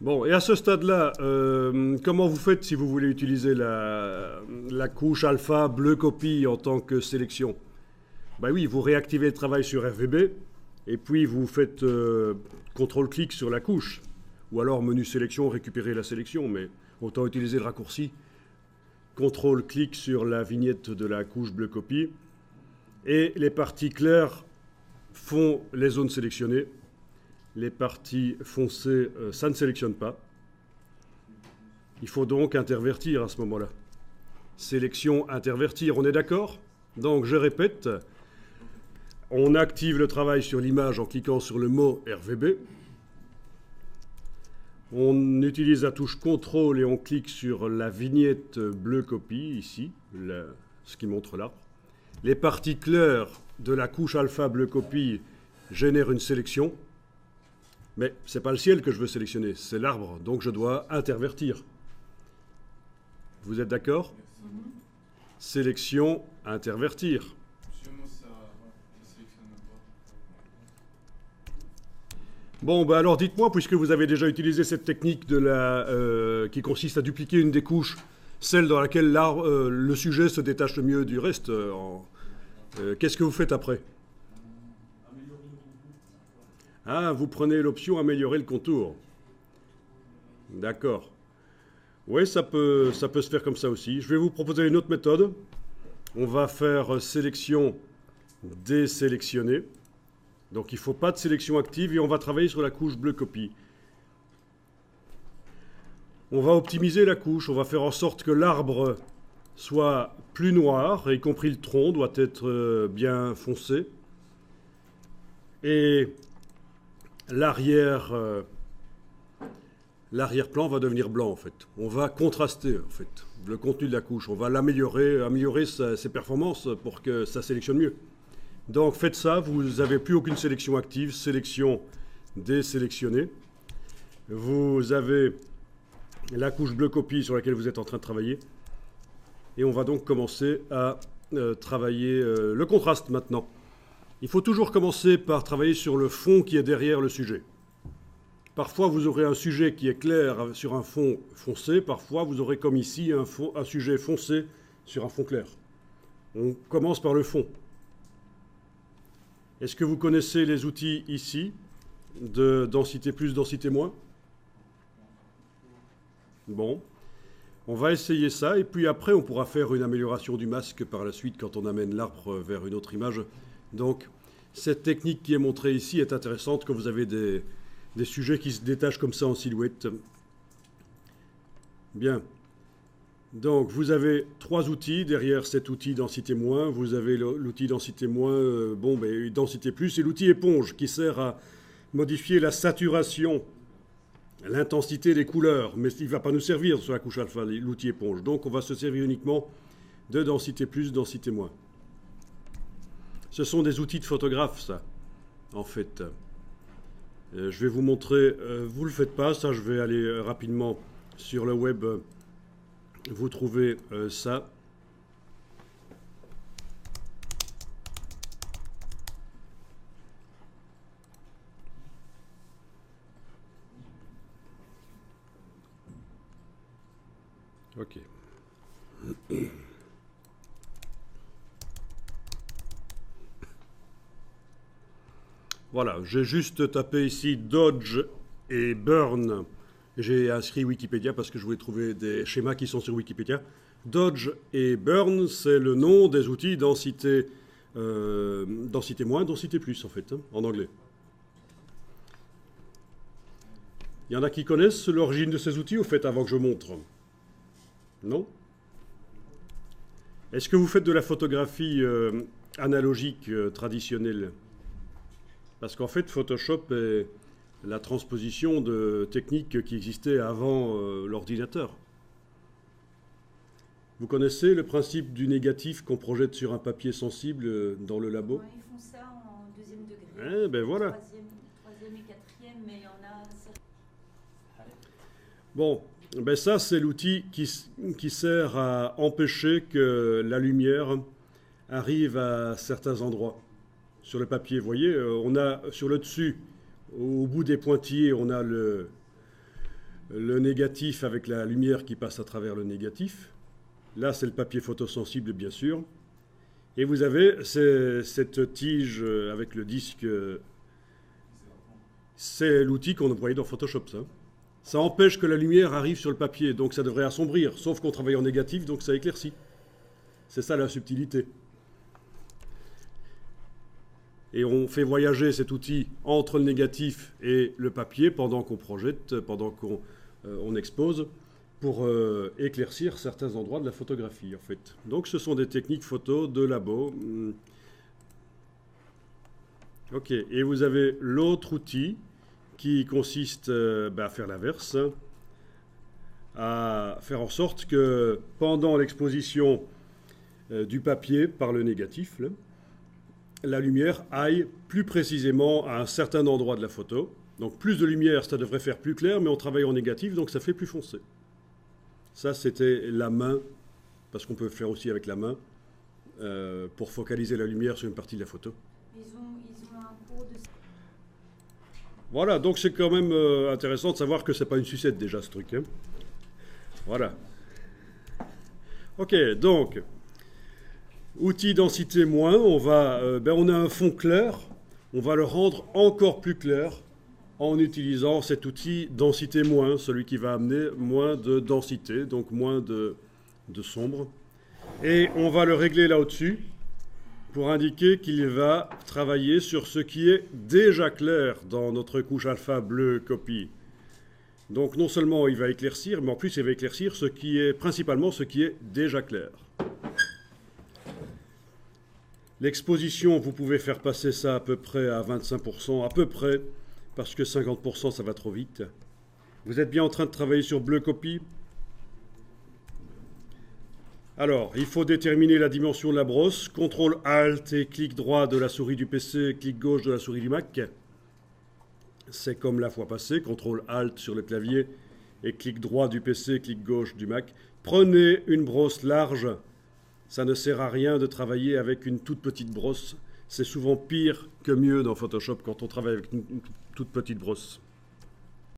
Bon, et à ce stade-là, comment vous faites si vous voulez utiliser la couche alpha bleu copie en tant que sélection? Ben oui, vous réactivez le travail sur RVB, et puis vous faites CTRL-clic sur la couche. Ou alors menu sélection, récupérer la sélection, mais autant utiliser le raccourci. CTRL-clic sur la vignette de la couche bleu copie. Et les parties claires font les zones sélectionnées. Les parties foncées, ça ne sélectionne pas. Il faut donc intervertir à ce moment-là. Sélection, intervertir, on est d'accord? Donc je répète, on active le travail sur l'image en cliquant sur le mot RVB. On utilise la touche CTRL et on clique sur la vignette bleu copie, ici, ce qui montre l'arbre. Les parties claires de la couche alpha bleu copie génèrent une sélection. Mais ce n'est pas le ciel que je veux sélectionner, c'est l'arbre, donc je dois intervertir. Vous êtes d'accord? Sélection, intervertir. Bon, ben alors dites-moi, puisque vous avez déjà utilisé cette technique qui consiste à dupliquer une des couches, celle dans laquelle le sujet se détache le mieux du reste, qu'est-ce que vous faites après? Ah, vous prenez l'option améliorer le contour. D'accord. Oui, ça peut se faire comme ça aussi. Je vais vous proposer une autre méthode. On va faire sélection désélectionner. Donc il ne faut pas de sélection active et on va travailler sur la couche bleu copie. On va optimiser la couche, on va faire en sorte que l'arbre soit plus noir, y compris le tronc doit être bien foncé. Et l'arrière-plan va devenir blanc en fait. On va contraster en fait le contenu de la couche. On va améliorer ses performances pour que ça sélectionne mieux. Donc faites ça, vous n'avez plus aucune sélection active, sélection désélectionnée. Vous avez la couche bleu copie sur laquelle vous êtes en train de travailler. Et on va donc commencer à travailler le contraste maintenant. Il faut toujours commencer par travailler sur le fond qui est derrière le sujet. Parfois, vous aurez un sujet qui est clair sur un fond foncé. Parfois, vous aurez, comme ici, un sujet foncé sur un fond clair. On commence par le fond. Est-ce que vous connaissez les outils ici, de densité plus, densité moins? Bon. On va essayer ça, et puis après, on pourra faire une amélioration du masque par la suite quand on amène l'arbre vers une autre image. Donc, cette technique qui est montrée ici est intéressante quand vous avez des sujets qui se détachent comme ça en silhouette. Bien. Donc, vous avez trois outils. Derrière cet outil densité moins, vous avez l'outil densité moins, densité plus, et l'outil éponge qui sert à modifier la saturation, l'intensité des couleurs. Mais il ne va pas nous servir sur la couche alpha, l'outil éponge. Donc, on va se servir uniquement de densité plus, densité moins. Ce sont des outils de photographe, ça, en fait. Je vais vous montrer, vous ne le faites pas, ça je vais aller rapidement sur le web, vous trouvez ça. Ok. Voilà, j'ai juste tapé ici Dodge et Burn. J'ai inscrit Wikipédia parce que je voulais trouver des schémas qui sont sur Wikipédia. Dodge et Burn, c'est le nom des outils densité moins, densité plus en fait, en anglais. Il y en a qui connaissent l'origine de ces outils, au fait, avant que je montre? Non? Est-ce que vous faites de la photographie analogique traditionnelle? Parce qu'en fait, Photoshop est la transposition de techniques qui existaient avant l'ordinateur. Vous connaissez le principe du négatif qu'on projette sur un papier sensible dans le labo? Ouais, ils font ça en deuxième degré. Eh ben voilà. Troisième et quatrième, mais il y en a... Bon, ben ça c'est l'outil qui sert à empêcher que la lumière arrive à certains endroits. Sur le papier, vous voyez, on a sur le dessus, au bout des pointillés, on a le négatif avec la lumière qui passe à travers le négatif. Là, c'est le papier photosensible, bien sûr. Et vous avez cette tige avec le disque. C'est l'outil qu'on voyait dans Photoshop, ça. Ça empêche que la lumière arrive sur le papier, donc ça devrait assombrir, sauf qu'on travaille en négatif, donc ça éclaircit. C'est ça la subtilité. Et on fait voyager cet outil entre le négatif et le papier pendant qu'on projette, pendant qu'on expose, pour éclaircir certains endroits de la photographie, en fait. Donc ce sont des techniques photo de labo. Ok, et vous avez l'autre outil qui consiste à faire l'inverse, à faire en sorte que pendant l'exposition du papier par le négatif, là, la lumière aille plus précisément à un certain endroit de la photo. Donc plus de lumière, ça devrait faire plus clair, mais on travaille en négatif, donc ça fait plus foncé. Ça, c'était la main, parce qu'on peut le faire aussi avec la main, pour focaliser la lumière sur une partie de la photo. Ils ont un cours de... Voilà, donc c'est quand même intéressant de savoir que c'est pas une sucette déjà, ce truc. Hein. Voilà. Ok, donc... Outil densité moins, on a un fond clair, on va le rendre encore plus clair en utilisant cet outil densité moins, celui qui va amener moins de densité, donc moins de sombre. Et on va le régler là au-dessus pour indiquer qu'il va travailler sur ce qui est déjà clair dans notre couche alpha bleu copie. Donc non seulement il va éclaircir, mais en plus il va éclaircir principalement ce qui est déjà clair. L'exposition, vous pouvez faire passer ça à peu près à 25%, à peu près, parce que 50% ça va trop vite. Vous êtes bien en train de travailler sur bleu copie. Alors, il faut déterminer la dimension de la brosse. CTRL ALT et clic droit de la souris du PC, clic gauche de la souris du Mac. C'est comme la fois passée, CTRL ALT sur le clavier et clic droit du PC, clic gauche du Mac. Prenez une brosse large. Ça ne sert à rien de travailler avec une toute petite brosse. C'est souvent pire que mieux dans Photoshop quand on travaille avec une toute petite brosse.